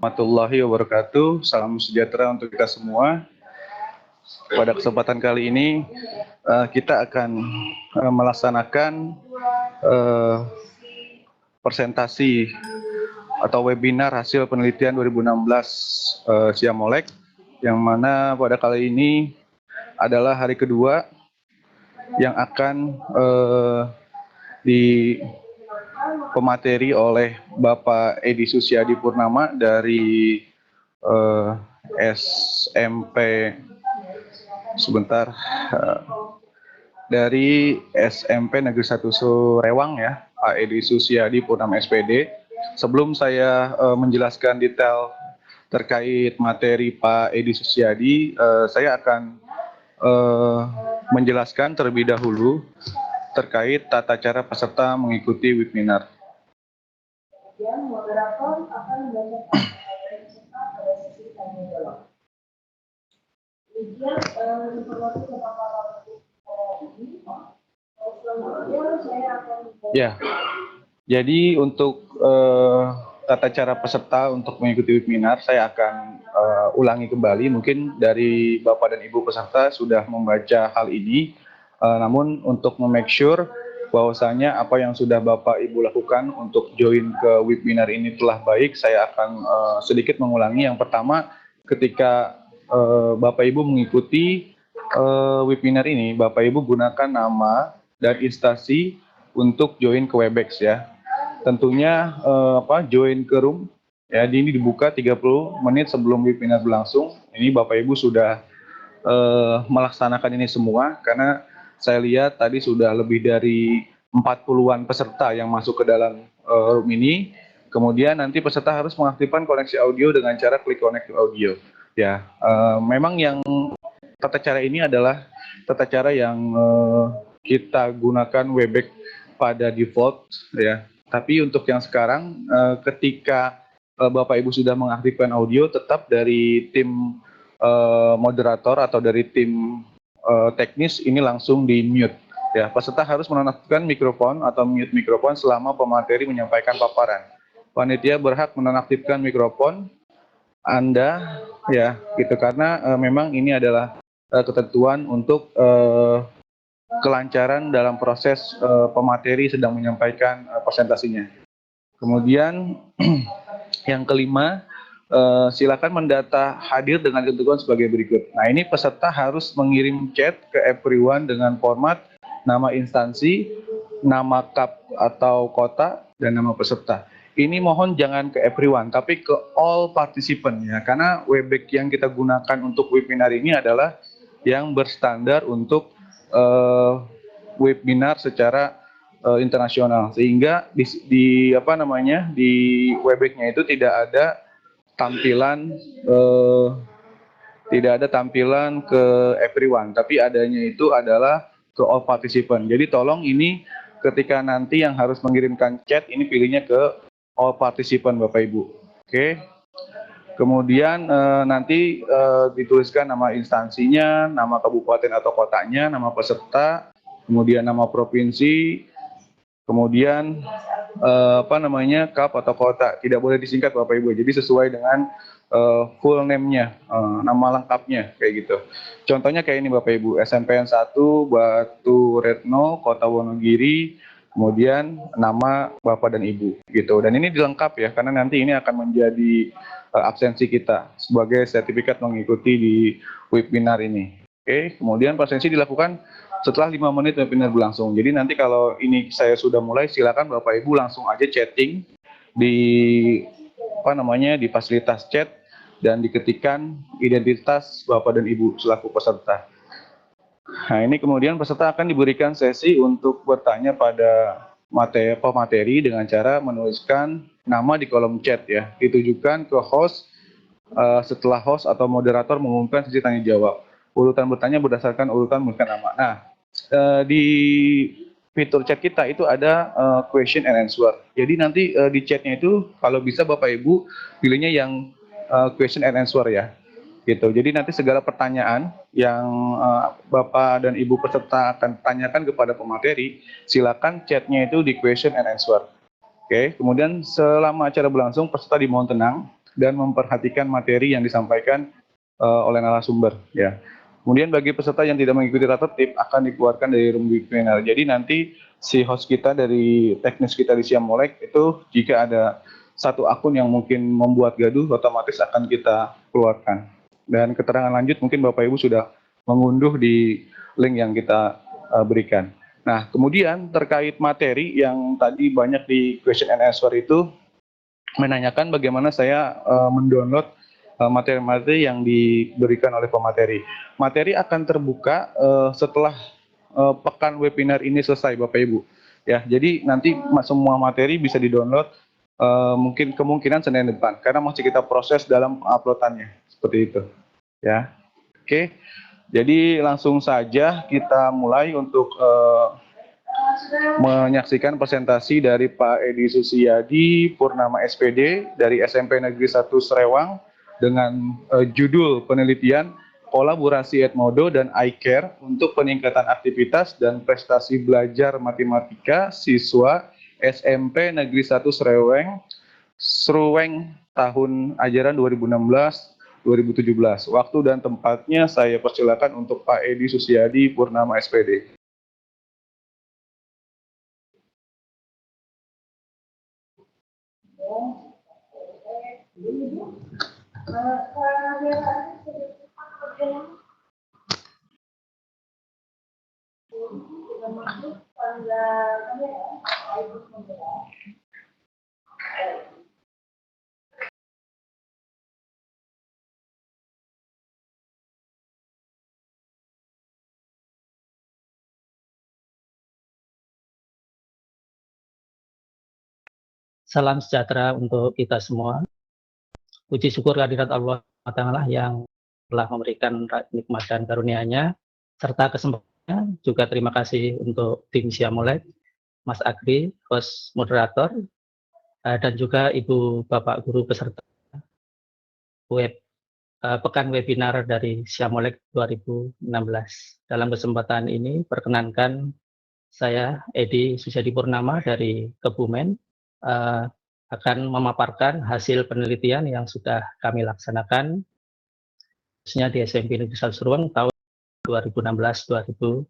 Warahmatullahi wabarakatuh. Salam sejahtera untuk kita semua. Pada kesempatan kali ini kita akan melaksanakan presentasi atau webinar hasil penelitian 2016 Siamolek, yang mana pada kali ini adalah hari kedua yang akan di pemateri oleh Bapak Edi Susiadi Purnama dari dari SMP Negeri 1 Surewang ya, Pak Edi Susiadi Purnama SPD. Sebelum saya menjelaskan detail terkait materi Pak Edi Susiadi, saya akan menjelaskan terlebih dahulu terkait tata cara peserta mengikuti webinar. Dan moderator akan membacakan peserta pada sesi tanya jawab. Kemudian informasi tentang para ini, selanjutnya saya akan jadi untuk tata cara peserta untuk mengikuti webinar saya akan ulangi kembali. Mungkin dari Bapak dan Ibu peserta sudah membaca hal ini, namun untuk make sure bahwasanya apa yang sudah Bapak Ibu lakukan untuk join ke webinar ini telah baik, saya akan sedikit mengulangi. Yang pertama, ketika Bapak Ibu mengikuti webinar ini, Bapak Ibu gunakan nama dan instansi untuk join ke Webex ya. Tentunya join ke room ya, ini dibuka 30 menit sebelum webinar berlangsung. Ini Bapak Ibu sudah melaksanakan ini semua, karena saya lihat tadi sudah lebih dari 40-an peserta yang masuk ke dalam room ini. Kemudian nanti peserta harus mengaktifkan koneksi audio dengan cara klik connect to audio. Ya, memang yang tata cara ini adalah tata cara yang kita gunakan Webex pada default ya. Tapi untuk yang sekarang, ketika Bapak Ibu sudah mengaktifkan audio, tetap dari tim moderator atau dari tim teknis ini langsung di mute. Ya, peserta harus menonaktifkan mikrofon atau mute mikrofon selama pemateri menyampaikan paparan. Panitia berhak menonaktifkan mikrofon Anda, ya, gitu, karena memang ini adalah ketentuan untuk kelancaran dalam proses pemateri sedang menyampaikan presentasinya. Kemudian yang kelima, silakan mendata hadir dengan ketentuan sebagai berikut. Nah, ini peserta harus mengirim chat ke everyone dengan format nama instansi, nama cup atau kota, dan nama peserta. Ini mohon jangan ke everyone, tapi ke all participant ya, karena Webex yang kita gunakan untuk webinar ini adalah yang berstandar untuk webinar secara internasional, sehingga di Webex-nya itu tidak ada tampilan ke everyone, tapi adanya itu adalah ke all participant. Jadi tolong ini ketika nanti yang harus mengirimkan chat ini pilihnya ke all participant Bapak Ibu. Oke. Kemudian nanti dituliskan nama instansinya, nama kabupaten atau kotanya, nama peserta, kemudian nama provinsi, kemudian cup atau kota. Tidak boleh disingkat Bapak Ibu, jadi sesuai dengan full name-nya, nama lengkapnya kayak gitu. Contohnya kayak ini Bapak Ibu, SMPN 1 Batu Retno, Kota Wonogiri, kemudian nama Bapak dan Ibu gitu. Dan ini dilengkap ya, karena nanti ini akan menjadi absensi kita sebagai sertifikat mengikuti di webinar ini. Oke, kemudian presensi dilakukan setelah 5 menit webinar berlangsung. Jadi nanti kalau ini saya sudah mulai, silakan Bapak Ibu langsung aja chatting di di fasilitas chat dan diketikkan identitas Bapak dan Ibu selaku peserta. Nah, ini kemudian peserta akan diberikan sesi untuk bertanya pada pemateri dengan cara menuliskan nama di kolom chat ya, ditujukan ke host setelah host atau moderator mengumumkan sesi tanya jawab. Urutan bertanya berdasarkan urutan menuliskan nama. Nah, di fitur chat kita itu ada question and answer. Jadi nanti di chatnya itu kalau bisa Bapak Ibu pilihnya yang question and answer ya, gitu. Jadi nanti segala pertanyaan yang Bapak dan Ibu peserta akan tanyakan kepada pemateri, silakan chatnya itu di question and answer. Oke, kemudian selama acara berlangsung peserta dimohon tenang dan memperhatikan materi yang disampaikan oleh narasumber ya. Kemudian bagi peserta yang tidak mengikuti tata tertib akan dikeluarkan dari room webinar. Jadi nanti si host kita dari teknis kita di Siamolek itu jika ada satu akun yang mungkin membuat gaduh otomatis akan kita keluarkan. Dan keterangan lanjut mungkin Bapak Ibu sudah mengunduh di link yang kita berikan. Nah, kemudian terkait materi yang tadi banyak di question and answer itu menanyakan bagaimana saya mendownload materi-materi yang diberikan oleh pemateri. Materi akan terbuka setelah pekan webinar ini selesai, Bapak Ibu. Ya, jadi nanti semua materi bisa didownload mungkin kemungkinan Senin depan karena masih kita proses dalam uploadannya seperti itu. Ya, oke. Jadi langsung saja kita mulai untuk menyaksikan presentasi dari Pak Edi Susiyadi Purnama SPD dari SMP Negeri 1 Serewang dengan judul penelitian kolaborasi Edmodo dan iCare untuk peningkatan aktivitas dan prestasi belajar matematika siswa SMP Negeri 1 Sereweng tahun ajaran 2016-2017. Waktu dan tempatnya saya persilakan untuk Pak Edi Susiyadi Purnama SPD. Salam sejahtera untuk kita semua. Puji syukur kehadirat Allah Ta'ala yang telah memberikan nikmat dan karunia-Nya, serta kesempatannya. Juga terima kasih untuk tim Siamolek, Mas Agri, host moderator, dan juga Ibu Bapak Guru peserta pekan webinar dari Siamolek 2016. Dalam kesempatan ini, perkenankan saya Edi Susiyadi Purnama dari Kebumen akan memaparkan hasil penelitian yang sudah kami laksanakan khususnya di SMP Negeri 1 Serewang tahun 2016-2017.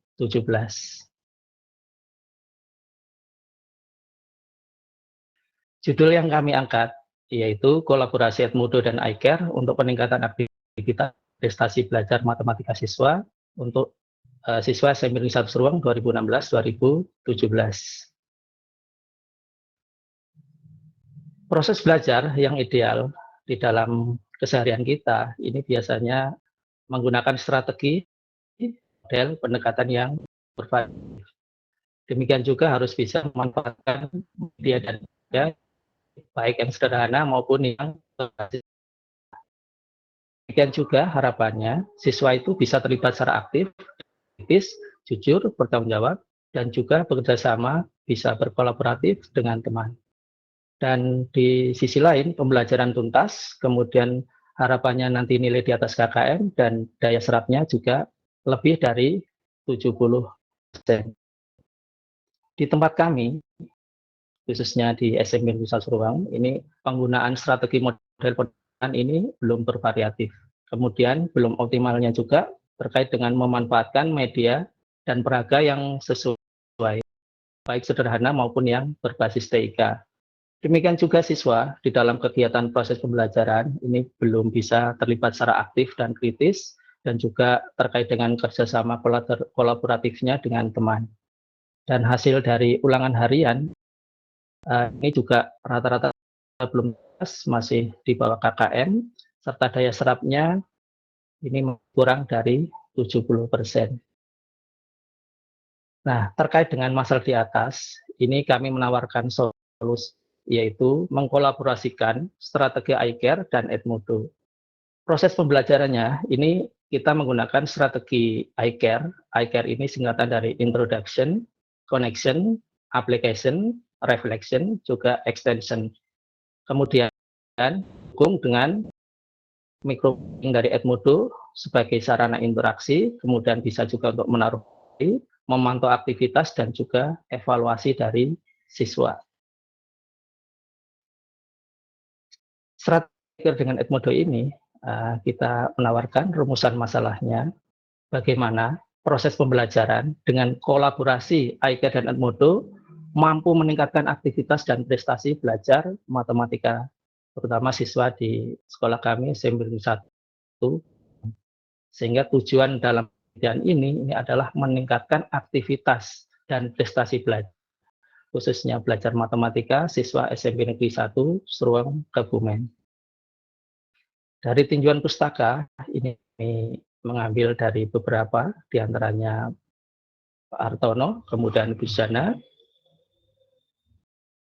Judul yang kami angkat yaitu kolaborasi Edmodo dan iCare untuk peningkatan aktivitas prestasi belajar matematika siswa untuk siswa SMP Negeri 1 Serewang 2016-2017. Proses belajar yang ideal di dalam keseharian kita ini biasanya menggunakan strategi model pendekatan yang bervariatif. Demikian juga harus bisa memanfaatkan media dan media baik yang sederhana maupun yang berbasis. Demikian juga harapannya siswa itu bisa terlibat secara aktif, kritis, jujur, bertanggung jawab, dan juga bekerja sama bisa berkolaboratif dengan teman. Dan di sisi lain, pembelajaran tuntas, kemudian harapannya nanti nilai di atas KKM, dan daya serapnya juga lebih dari 70%. Di tempat kami, khususnya di SMP Negeri 1 Serewang, ini penggunaan strategi model pendidikan ini belum bervariatif. Kemudian belum optimalnya juga terkait dengan memanfaatkan media dan peraga yang sesuai, baik sederhana maupun yang berbasis TIK. Demikian juga siswa di dalam kegiatan proses pembelajaran ini belum bisa terlibat secara aktif dan kritis dan juga terkait dengan kerjasama kolaboratifnya dengan teman. Dan hasil dari ulangan harian ini juga rata-rata belum masih di bawah KKM serta daya serapnya ini kurang dari 70%. Nah, terkait dengan masalah di atas, ini kami menawarkan solusi yaitu mengkolaborasikan strategi iCare dan Edmodo. Proses pembelajarannya ini kita menggunakan strategi iCare. iCare ini singkatan dari Introduction, Connection, Application, Reflection, juga Extension. Kemudian dukung dengan microbing dari Edmodo sebagai sarana interaksi, kemudian bisa juga untuk menaruh, memantau aktivitas dan juga evaluasi dari siswa. Strategi dengan Edmodo ini, kita menawarkan rumusan masalahnya, bagaimana proses pembelajaran dengan kolaborasi iCare dan Edmodo mampu meningkatkan aktivitas dan prestasi belajar matematika, terutama siswa di sekolah kami SMP 1. Sehingga tujuan dalam penelitian ini adalah meningkatkan aktivitas dan prestasi belajar, khususnya belajar matematika siswa SMP Negeri 1 Seruang Kebumen. Dari tinjauan pustaka, ini mengambil dari beberapa, diantaranya Pak Hartono, kemudian Busana.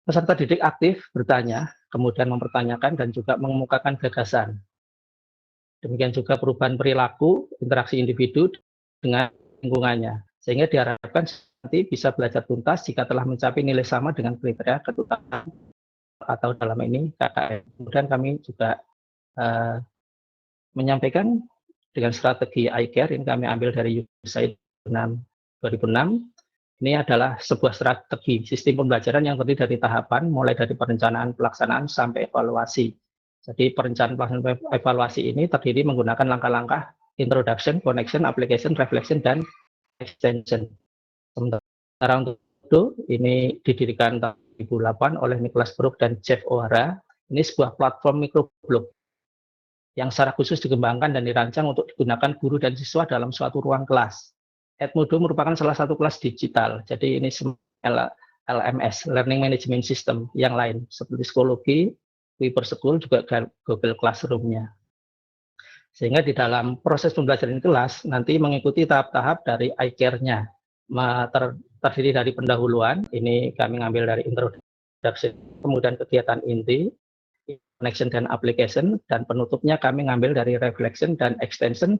Peserta didik aktif bertanya, kemudian mempertanyakan dan juga mengemukakan gagasan. Demikian juga perubahan perilaku, interaksi individu dengan lingkungannya. Sehingga diharapkan nanti bisa belajar tuntas jika telah mencapai nilai sama dengan kriteria ketuntasan atau dalam ini KKM. Kemudian kami juga menyampaikan dengan strategi iCare, ini kami ambil dari USAID 2006. Ini adalah sebuah strategi sistem pembelajaran yang terdiri dari tahapan, mulai dari perencanaan, pelaksanaan, sampai evaluasi. Jadi perencanaan, pelaksanaan, evaluasi ini terdiri menggunakan langkah-langkah introduction, connection, application, reflection, dan extension. Sementara untuk itu, ini didirikan tahun 2008 oleh Nicholas Brook dan Jeff O'Hara. Ini sebuah platform microblog yang secara khusus dikembangkan dan dirancang untuk digunakan guru dan siswa dalam suatu ruang kelas. Edmodo merupakan salah satu kelas digital, jadi ini LMS, Learning Management System, yang lain, seperti psikologi, Weber School, juga Google Classroom-nya. Sehingga di dalam proses pembelajaran kelas, nanti mengikuti tahap-tahap dari iCare-nya, terdiri dari pendahuluan, ini kami ngambil dari introduction, kemudian kegiatan inti, connection dan application, dan penutupnya kami ngambil dari reflection dan extension,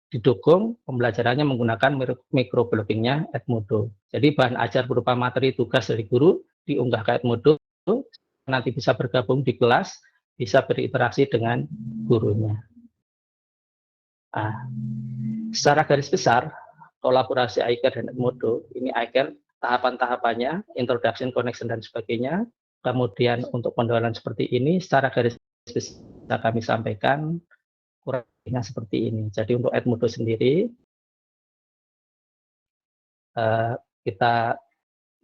didukung pembelajarannya menggunakan microblogging-nya Edmodo. Jadi bahan ajar berupa materi tugas dari guru diunggah ke Edmodo, nanti bisa bergabung di kelas, bisa berinteraksi dengan gurunya. Secara garis besar, kolaborasi iCare dan Edmodo, ini iCare tahapan-tahapannya, introduction, connection, dan sebagainya. Kemudian untuk pendawalan seperti ini, secara garis besar kami sampaikan, kurangnya seperti ini. Jadi untuk Edmodo sendiri, kita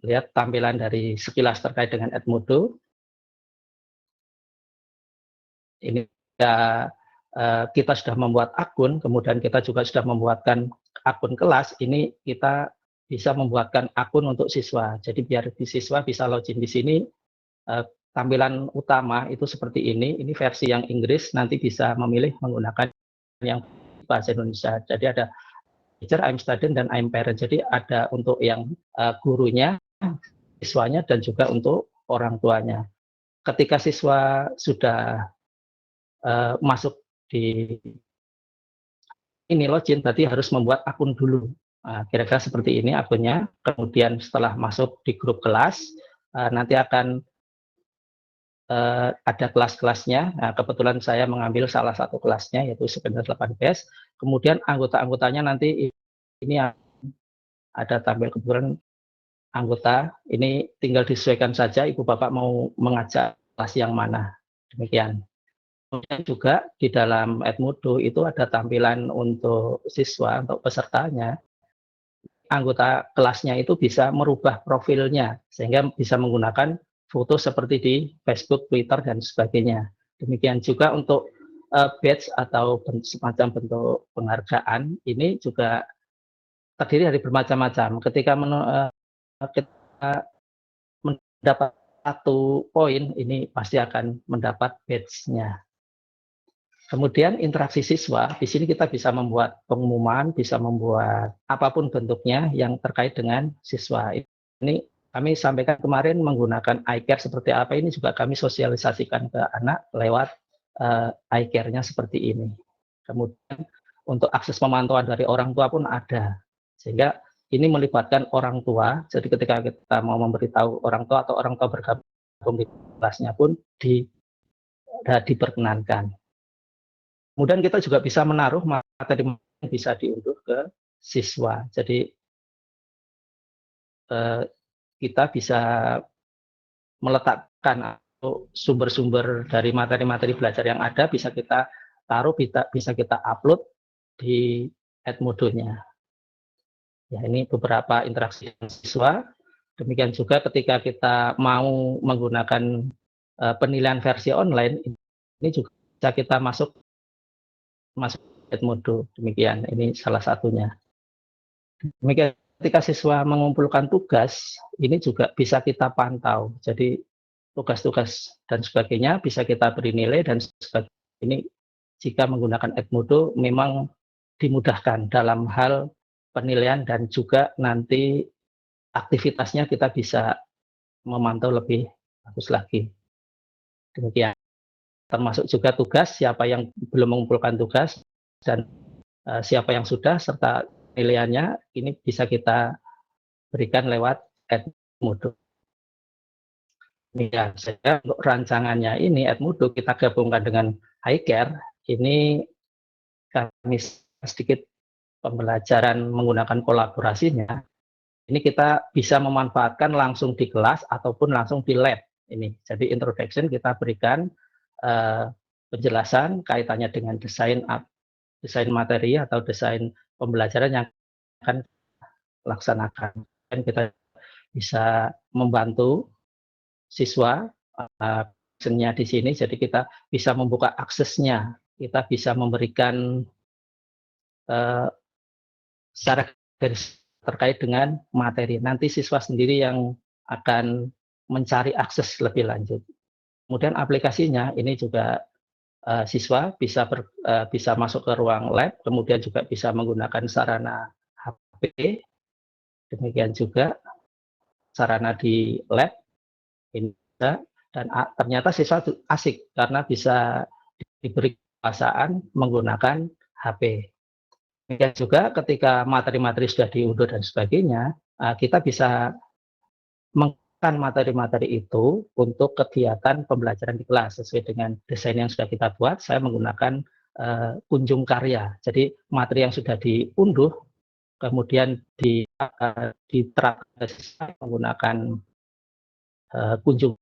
lihat tampilan dari sekilas terkait dengan Edmodo. Ini kita sudah membuat akun, kemudian kita juga sudah membuatkan akun kelas. Ini kita bisa membuatkan akun untuk siswa. Jadi biar di siswa bisa login di sini. Tampilan utama itu seperti ini versi yang Inggris, nanti bisa memilih menggunakan yang bahasa Indonesia. Jadi ada teacher, I'm student, dan I'm parent. Jadi ada untuk yang gurunya, siswanya, dan juga untuk orang tuanya. Ketika siswa sudah masuk di ini login, berarti harus membuat akun dulu. Kira-kira seperti ini akunnya. Kemudian setelah masuk di grup kelas, nanti akan ada kelas-kelasnya. Kebetulan saya mengambil salah satu kelasnya, yaitu sekitar 8 batch. Kemudian anggota-anggotanya nanti ini ada tampil, kebetulan anggota ini tinggal disesuaikan saja ibu bapak mau mengajak kelas yang mana, demikian. Kemudian juga di dalam Edmodo itu ada tampilan untuk siswa, untuk pesertanya. Anggota kelasnya itu bisa merubah profilnya sehingga bisa menggunakan foto seperti di Facebook, Twitter, dan sebagainya. Demikian juga untuk badge atau semacam bentuk penghargaan, ini juga terdiri dari bermacam-macam. Ketika kita mendapat satu poin, ini pasti akan mendapat badge-nya. Kemudian interaksi siswa, di sini kita bisa membuat pengumuman, bisa membuat apapun bentuknya yang terkait dengan siswa. Ini kami sampaikan kemarin menggunakan iCare seperti apa, ini juga kami sosialisasikan ke anak lewat iCare-nya seperti ini. Kemudian untuk akses pemantauan dari orang tua pun ada. Sehingga ini melibatkan orang tua, jadi ketika kita mau memberitahu orang tua atau orang tua bergabung di kelasnya pun diperkenankan. Kemudian kita juga bisa menaruh materi yang bisa diunduh ke siswa. Jadi kita bisa meletakkan sumber-sumber dari materi-materi belajar yang ada bisa kita taruh, bisa kita upload di Edmodo-nya. Ya, ini beberapa interaksi siswa. Demikian juga ketika kita mau menggunakan penilaian versi online, ini juga bisa kita masuk Edmodo. Demikian, ini salah satunya. Demikian ketika siswa mengumpulkan tugas, ini juga bisa kita pantau. Jadi tugas-tugas dan sebagainya bisa kita beri nilai dan sebagainya. Ini jika menggunakan Edmodo memang dimudahkan dalam hal penilaian dan juga nanti aktivitasnya kita bisa memantau lebih bagus lagi. Demikian. Termasuk juga tugas, siapa yang belum mengumpulkan tugas dan siapa yang sudah serta penilaiannya ini bisa kita berikan lewat Edmodo. Ya, saya untuk rancangannya ini Edmodo kita gabungkan dengan iCare. Ini kami sedikit pembelajaran menggunakan kolaborasinya. Ini kita bisa memanfaatkan langsung di kelas ataupun langsung di lab. Ini jadi introduction kita berikan penjelasan kaitannya dengan desain materi atau desain pembelajaran yang akan laksanakan. Dan kita bisa membantu siswa di sini, jadi kita bisa membuka aksesnya, kita bisa memberikan secara garis terkait dengan materi. Nanti siswa sendiri yang akan mencari akses lebih lanjut. Kemudian aplikasinya ini juga siswa bisa masuk ke ruang lab, kemudian juga bisa menggunakan sarana HP, demikian juga sarana di lab. Dan ternyata siswa asik karena bisa diberi kekuasaan menggunakan HP. Demikian juga ketika materi-materi sudah diunduh dan sebagainya, kita bisa menggunakan materi-materi itu untuk kegiatan pembelajaran di kelas sesuai dengan desain yang sudah kita buat. Saya menggunakan kunjung karya. Jadi materi yang sudah diunduh kemudian diterapkan menggunakan kunjung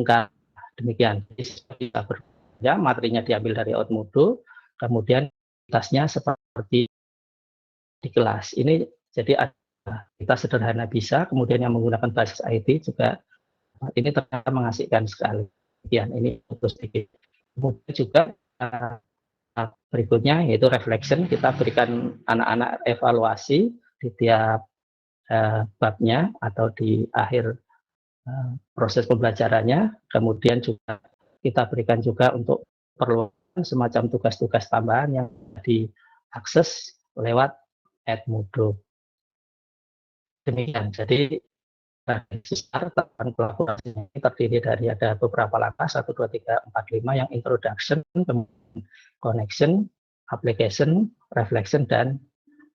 karya. Demikian. Jadi bisa berbeda, materinya diambil dari Edmodo, kemudian tasnya seperti di kelas. Ini jadi kita sederhana bisa, kemudian yang menggunakan basis IT juga ini ternyata mengasihkan sekali. Sekian, ini terus sedikit. Kemudian juga berikutnya yaitu reflection, kita berikan anak-anak evaluasi di tiap babnya atau di akhir proses pembelajarannya. Kemudian juga kita berikan juga untuk perluan semacam tugas-tugas tambahan yang diakses lewat Edmodo. Demikian. Jadi besar tentang kolaborasi ini terdiri dari ada beberapa langkah 1, 2, 3, 4, 5 yang introduction, connection, application, reflection, dan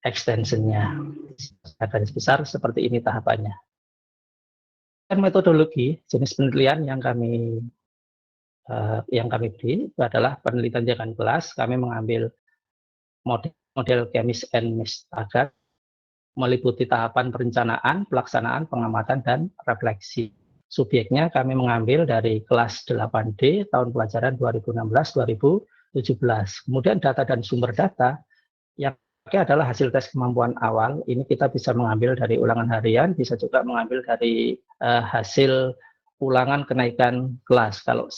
extensionnya. Garis besar seperti ini tahapannya. Dan metodologi jenis penelitian yang kami beri itu adalah penelitian jalan kelas. Kami mengambil model Chemist and Mestager meliputi tahapan perencanaan, pelaksanaan, pengamatan, dan refleksi. Subjeknya kami mengambil dari kelas 8D tahun pelajaran 2016-2017. Kemudian data dan sumber data yang adalah hasil tes kemampuan awal. Ini kita bisa mengambil dari ulangan harian, bisa juga mengambil dari hasil ulangan kenaikan kelas. Kalau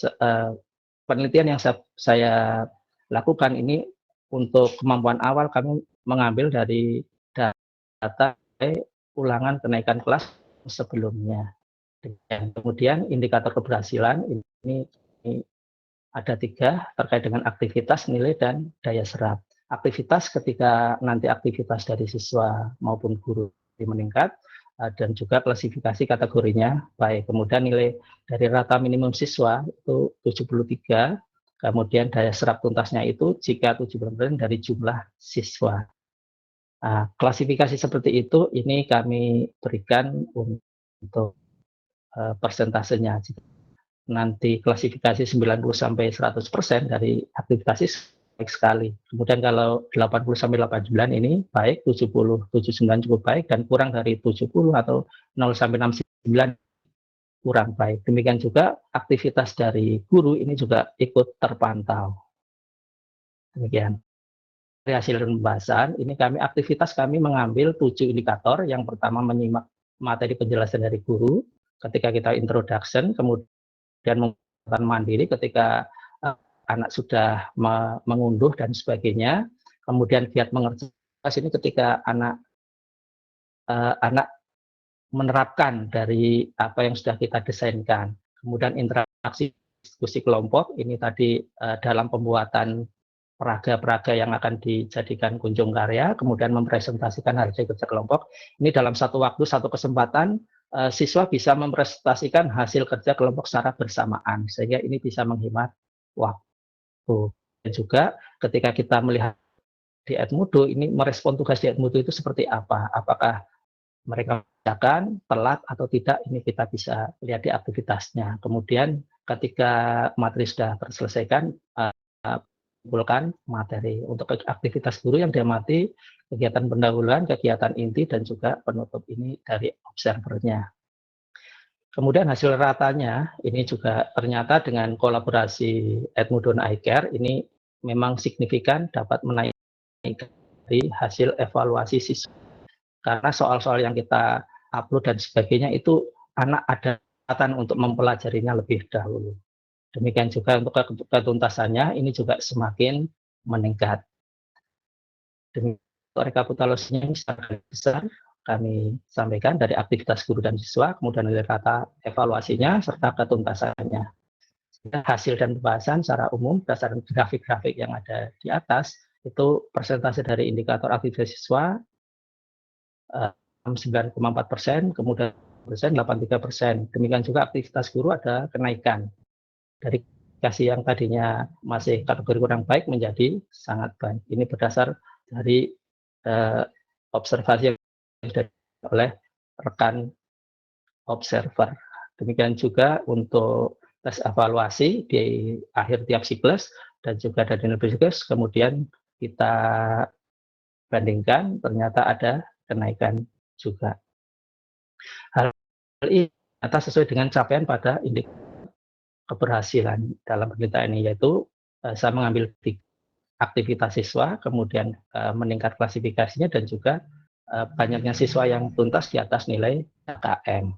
penelitian yang saya lakukan ini untuk kemampuan awal, kami mengambil dari data ulangan kenaikan kelas sebelumnya. Dan kemudian indikator keberhasilan ini ada 3 terkait dengan aktivitas, nilai, dan daya serap. Aktivitas ketika nanti aktivitas dari siswa maupun guru meningkat, dan juga klasifikasi kategorinya baik. Kemudian nilai dari rata minimum siswa itu 73, kemudian daya serap tuntasnya itu jika 70% dari jumlah siswa. Nah, klasifikasi seperti itu ini kami berikan untuk persentasenya. Nanti klasifikasi 90-100% dari aktivitas baik sekali. Kemudian kalau 80-89 ini baik, 70-79 cukup baik, dan kurang dari 70 atau 0-69 kurang baik. Demikian juga aktivitas dari guru ini juga ikut terpantau. Demikian. Dari hasil pembahasan, ini aktivitas kami mengambil 7 indikator. Yang pertama menyimak materi penjelasan dari guru ketika kita introduction, kemudian menggunakan mandiri ketika anak sudah mengunduh dan sebagainya. Kemudian giat mengerti ini ketika anak menerapkan dari apa yang sudah kita desainkan. Kemudian interaksi diskusi kelompok ini tadi dalam pembuatan peraga-peraga yang akan dijadikan kunjung karya, kemudian mempresentasikan hasil kerja kelompok. Ini dalam satu waktu, satu kesempatan, siswa bisa mempresentasikan hasil kerja kelompok secara bersamaan, sehingga ini bisa menghemat waktu. Dan juga ketika kita melihat di Edmodo, ini merespon tugas di Edmodo itu seperti apa? Apakah mereka mengerjakan, telat atau tidak, ini kita bisa lihat di aktivitasnya. Kemudian ketika materi sudah terselesaikan, kumpulkan materi untuk aktivitas guru yang diamati, kegiatan pendahuluan, kegiatan inti, dan juga penutup ini dari observernya. Kemudian hasil ratanya ini juga ternyata dengan kolaborasi Edmodo dan iCare ini memang signifikan dapat menaikkan dari hasil evaluasi siswa. Karena soal-soal yang kita upload dan sebagainya itu anak ada kesempatan untuk mempelajarinya lebih dahulu. Demikian juga untuk ketuntasannya ini juga semakin meningkat. Demikian rekapitulasinya secara besar kami sampaikan dari aktivitas guru dan siswa, kemudian dari rata evaluasinya serta ketuntasannya. Hasil dan pembahasan secara umum berdasarkan grafik-grafik yang ada di atas itu persentase dari indikator aktivitas siswa 9,4%, kemudian 83%. Demikian juga aktivitas guru ada kenaikan dari kasih yang tadinya masih kategori kurang baik menjadi sangat baik. Ini berdasar dari observasi yang sudah oleh rekan observer. Demikian juga untuk tes evaluasi di akhir tiap siklus dan juga dari siklus, kemudian kita bandingkan ternyata ada kenaikan juga. Hal ini ternyata sesuai dengan capaian pada indikator keberhasilan dalam penelitian ini, yaitu saya mengambil aktivitas siswa, kemudian meningkat klasifikasinya dan juga banyaknya siswa yang tuntas di atas nilai KM.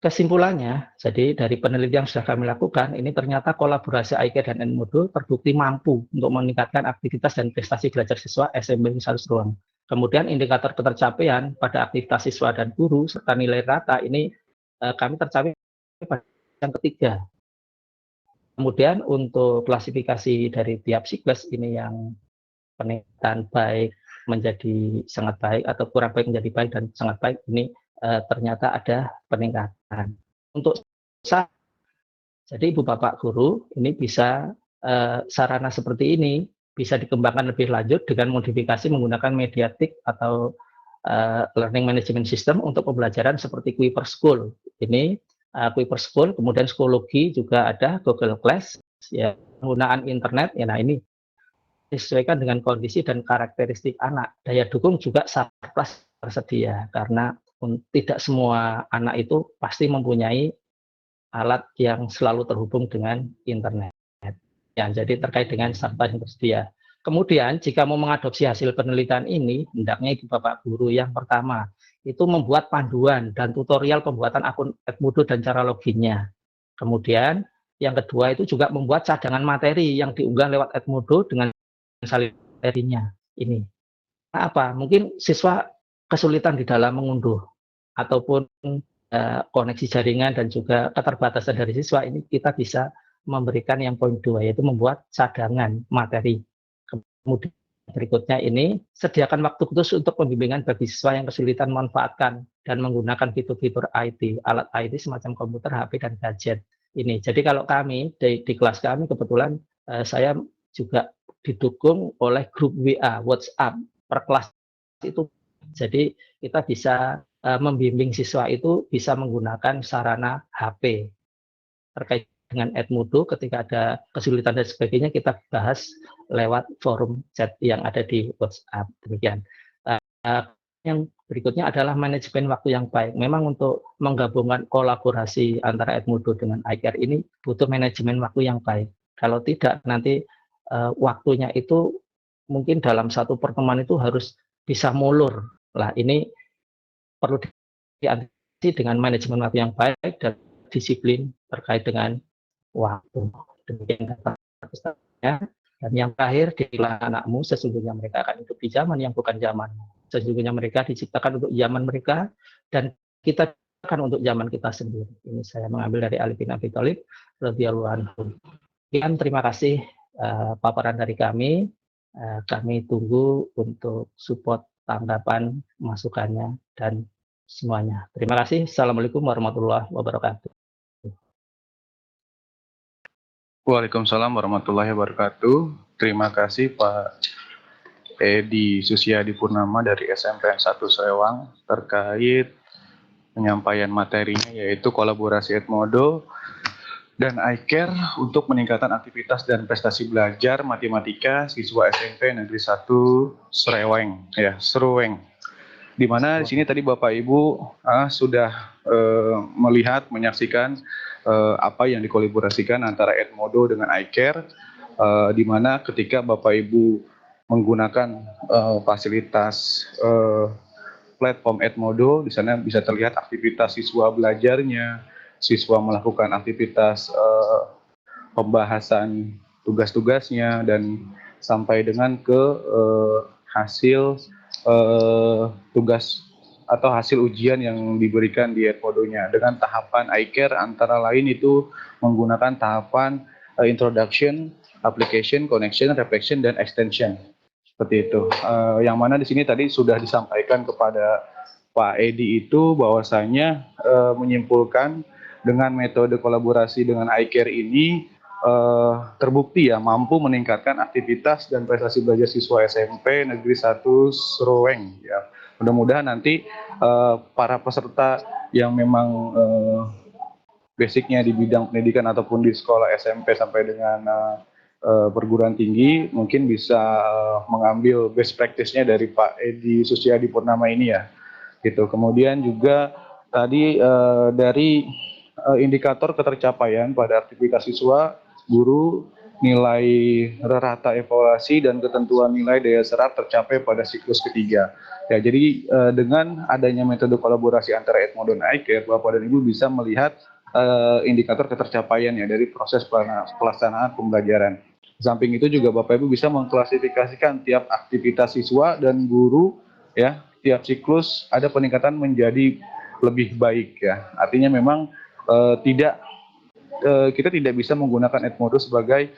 Kesimpulannya, jadi dari penelitian yang sudah kami lakukan, ini ternyata kolaborasi iCare dan Edmodo terbukti mampu untuk meningkatkan aktivitas dan prestasi belajar siswa SMP Indonesia Ruang. Kemudian indikator ketercapaian pada aktivitas siswa dan guru serta nilai rata ini kami tercapai pada yang ketiga. Kemudian untuk klasifikasi dari tiap siklus ini yang peningkatan baik menjadi sangat baik atau kurang baik menjadi baik dan sangat baik ini ternyata ada peningkatan. Untuk jadi Ibu Bapak Guru ini bisa sarana seperti ini bisa dikembangkan lebih lanjut dengan modifikasi menggunakan Mediatik atau Learning Management System untuk pembelajaran seperti Kuiper School. Ini Kuiper School, kemudian Skologi juga ada, Google Class, ya, penggunaan internet, ya, nah ini disesuaikan dengan kondisi dan karakteristik anak. Daya dukung juga surplus tersedia, karena tidak semua anak itu pasti mempunyai alat yang selalu terhubung dengan internet. Ya, jadi terkait dengan surplus yang tersedia. Kemudian jika mau mengadopsi hasil penelitian ini, hendaknya Ibu Bapak Guru yang pertama itu membuat panduan dan tutorial pembuatan akun Edmodo dan cara loginnya. Kemudian yang kedua itu juga membuat cadangan materi yang diunggah lewat Edmodo dengan salin materinya ini. Nah, apa? Mungkin siswa kesulitan di dalam mengunduh ataupun koneksi jaringan dan juga keterbatasan dari siswa, ini kita bisa memberikan yang poin 2 yaitu membuat cadangan materi. Kemudian berikutnya ini sediakan waktu khusus untuk pembimbingan bagi siswa yang kesulitan memanfaatkan dan menggunakan fitur-fitur IT, alat IT semacam komputer, HP dan gadget ini. Jadi kalau kami di kelas kami kebetulan saya juga didukung oleh grup WA, WhatsApp per kelas itu. Jadi kita bisa membimbing siswa itu bisa menggunakan sarana HP. Terkait dengan Edmodo, ketika ada kesulitan dan sebagainya, kita bahas lewat forum chat yang ada di WhatsApp. Demikian. yang berikutnya adalah manajemen waktu yang baik. Memang untuk menggabungkan kolaborasi antara Edmodo dengan iCare ini butuh manajemen waktu yang baik. Kalau tidak, nanti waktunya itu mungkin dalam satu pertemuan itu harus bisa mulur. Lah, ini perlu diantisipasi dengan manajemen waktu yang baik dan disiplin terkait dengan waktu. Demikian kata-katanya. Dan yang terakhir, dirilah anakmu, sesungguhnya mereka akan hidup di zaman yang bukan zaman. Sesungguhnya mereka diciptakan untuk zaman mereka, dan kita akan untuk zaman kita sendiri. Ini saya mengambil dari Ali bin Abi Thalib radhiyallahu anhu. Sekian, terima kasih paparan dari kami. Kami tunggu untuk support, tanggapan, masukannya, dan semuanya. Terima kasih. Assalamualaikum warahmatullahi wabarakatuh. Waalaikumsalam warahmatullahi wabarakatuh. Terima kasih Pak Edi Susiadi Purnama dari SMPN 1 Serewang terkait penyampaian materinya, yaitu kolaborasi Edmodo dan iCare untuk peningkatan aktivitas dan prestasi belajar matematika siswa SMP Negeri 1 Sereweng, Sereweng. Di mana di sini tadi Bapak Ibu sudah melihat, menyaksikan apa yang dikolaborasikan antara Edmodo dengan iCare, di mana ketika Bapak Ibu menggunakan fasilitas platform Edmodo, di sana bisa terlihat aktivitas siswa belajarnya, siswa melakukan aktivitas pembahasan tugas-tugasnya, dan sampai dengan ke hasil tugas atau hasil ujian yang diberikan di Edmodo-nya dengan tahapan iCare, antara lain itu menggunakan tahapan introduction, application, connection, reflection, dan extension. Seperti itu. Yang mana di sini tadi sudah disampaikan kepada Pak Edi itu bahwasanya menyimpulkan dengan metode kolaborasi dengan iCare ini terbukti ya mampu meningkatkan aktivitas dan prestasi belajar siswa SMP Negeri 1 Seroweng ya. Mudah-mudahan nanti para peserta yang memang basicnya di bidang pendidikan ataupun di sekolah SMP sampai dengan perguruan tinggi mungkin bisa mengambil best practice-nya dari Pak Edi Susiadi Purnama ini ya. Gitu. Kemudian juga tadi dari indikator ketercapaian pada aktivitas siswa, guru, nilai rata evaluasi, dan ketentuan nilai daya serap tercapai pada siklus ketiga. Ya, jadi dengan adanya metode kolaborasi antara Edmodo dan iCare, Bapak dan Ibu bisa melihat indikator ketercapaian ya dari proses pelaksanaan pembelajaran. Di samping itu juga Bapak Ibu bisa mengklasifikasikan tiap aktivitas siswa dan guru ya, tiap siklus ada peningkatan menjadi lebih baik ya. Artinya memang kita tidak bisa menggunakan Edmodo sebagai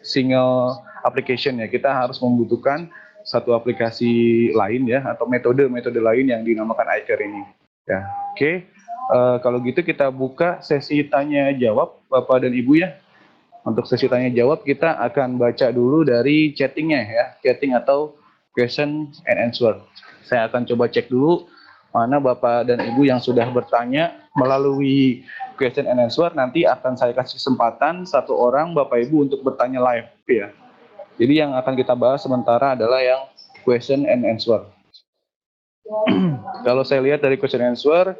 single application ya. Kita harus membutuhkan satu aplikasi lain ya, atau metode-metode lain yang dinamakan iCare ini. Ya, oke. Kalau gitu kita buka sesi tanya jawab Bapak dan Ibu ya. Untuk sesi tanya jawab kita akan baca dulu dari chattingnya ya, chatting atau question and answer. Saya akan coba cek dulu mana Bapak dan Ibu yang sudah bertanya melalui question and answer. Nanti akan saya kasih kesempatan satu orang Bapak Ibu untuk bertanya live ya. Jadi yang akan kita bahas sementara adalah yang question and answer. Kalau saya lihat dari question and answer,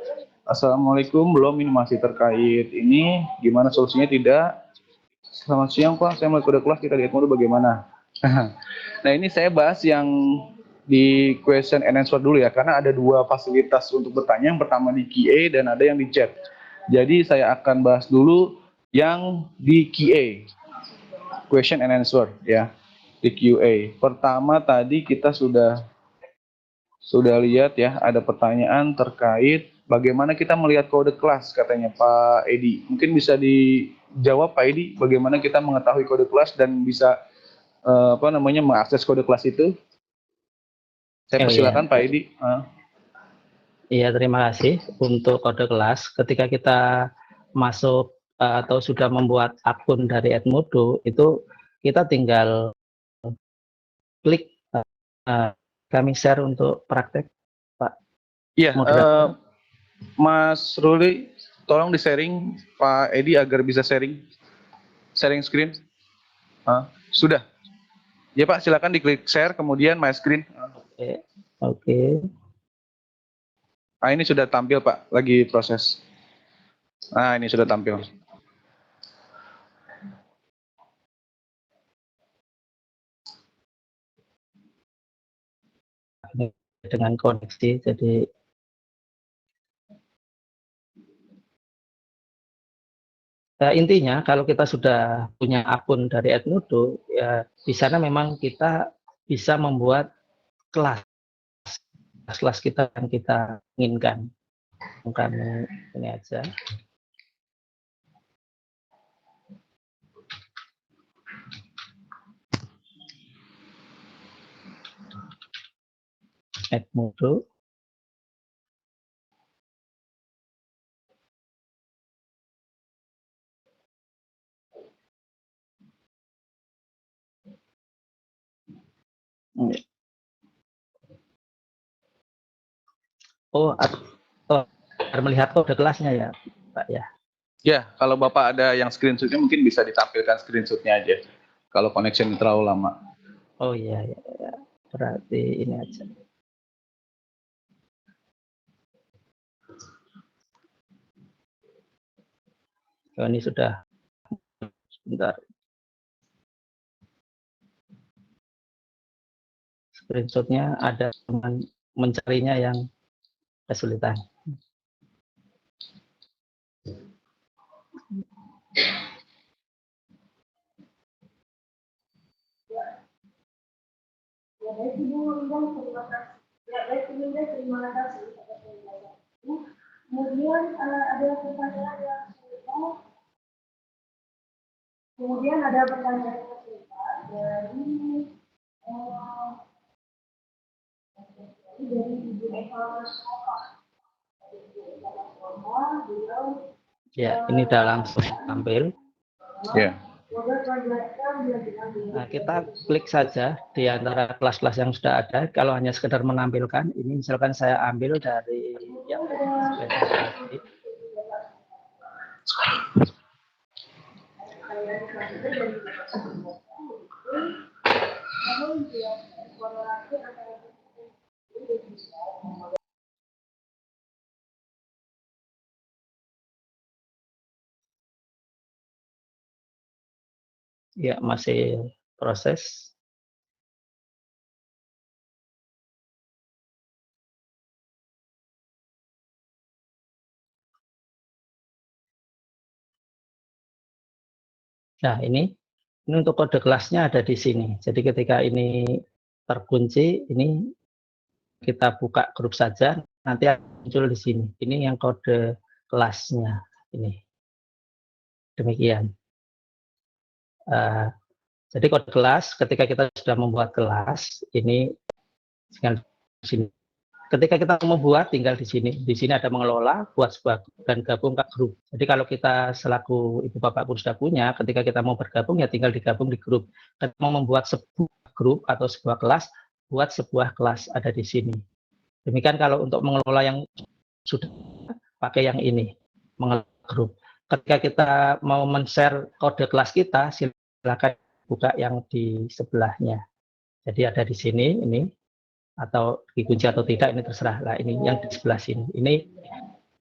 Assalamualaikum, belum, ini masih terkait ini, gimana solusinya tidak? Selamat siang Pak, saya mau kode kelas, kita lihat mulu bagaimana. Nah ini saya bahas yang di question and answer dulu ya, karena ada dua fasilitas untuk bertanya, yang pertama di QA dan ada yang di chat. Jadi saya akan bahas dulu yang di QA, question and answer ya, di QA. Pertama tadi kita sudah lihat ya, ada pertanyaan terkait bagaimana kita melihat kode kelas, katanya Pak Edi. Mungkin bisa dijawab Pak Edi, bagaimana kita mengetahui kode kelas dan bisa mengakses kode kelas itu. Saya persilakan Pak Edi. Iya, terima kasih untuk kode kelas. Ketika kita masuk atau sudah membuat akun dari Edmodo, itu kita tinggal klik kami share untuk praktek, Pak. Iya, Mas Ruli, tolong di-sharing Pak Edi agar bisa sharing screen. Sudah. Ya Pak, silakan diklik share, kemudian my screen. Oke. Oke. Ah, ini sudah tampil Pak, lagi proses. Nah, ini sudah tampil. Dengan koneksi, jadi intinya kalau kita sudah punya akun dari Edmodo, ya di sana memang kita bisa membuat kelas kita yang kita inginkan. Bukan ini aja. Edmodo. Oh, melihat kode kelasnya ya, Pak ya. Ya, kalau Bapak ada yang screenshotnya mungkin bisa ditampilkan screenshotnya aja. Kalau connection terlalu lama. Oh iya, ya, ya. Berarti ini aja. Oh, ini sudah. Sebentar. Screenshotnya ada, teman mencarinya yang kesulitan. Kemudian ada pertanyaan yang kemudian ada pertanyaan dari Ibu Eva Rasmova. Ya, ini sudah langsung tampil. Ya. Nah, kita klik saja di antara kelas-kelas yang sudah ada. Kalau hanya sekedar menampilkan, ini misalkan saya ambil dari yang tadi. Ya, masih proses. Nah, ini untuk kode kelasnya ada di sini. Jadi ketika ini terkunci, ini kita buka grup saja, nanti akan muncul di sini. Ini yang kode kelasnya. Ini. Demikian. Jadi kode kelas, ketika kita sudah membuat kelas, ini tinggal di sini. Ketika kita membuat, tinggal di sini. Di sini ada mengelola, buat sebuah dan gabung ke grup. Jadi kalau kita selaku ibu bapak pun sudah punya, ketika kita mau bergabung ya tinggal digabung di grup. Ketika mau membuat sebuah grup atau sebuah kelas, buat sebuah kelas ada di sini. Demikian kalau untuk mengelola yang sudah pakai yang ini, mengelola grup. Ketika kita mau men-share kode kelas kita, silakan buka yang di sebelahnya. Jadi ada di sini ini, atau dikunci atau tidak ini terserah lah. Ini yang di sebelah sini. Ini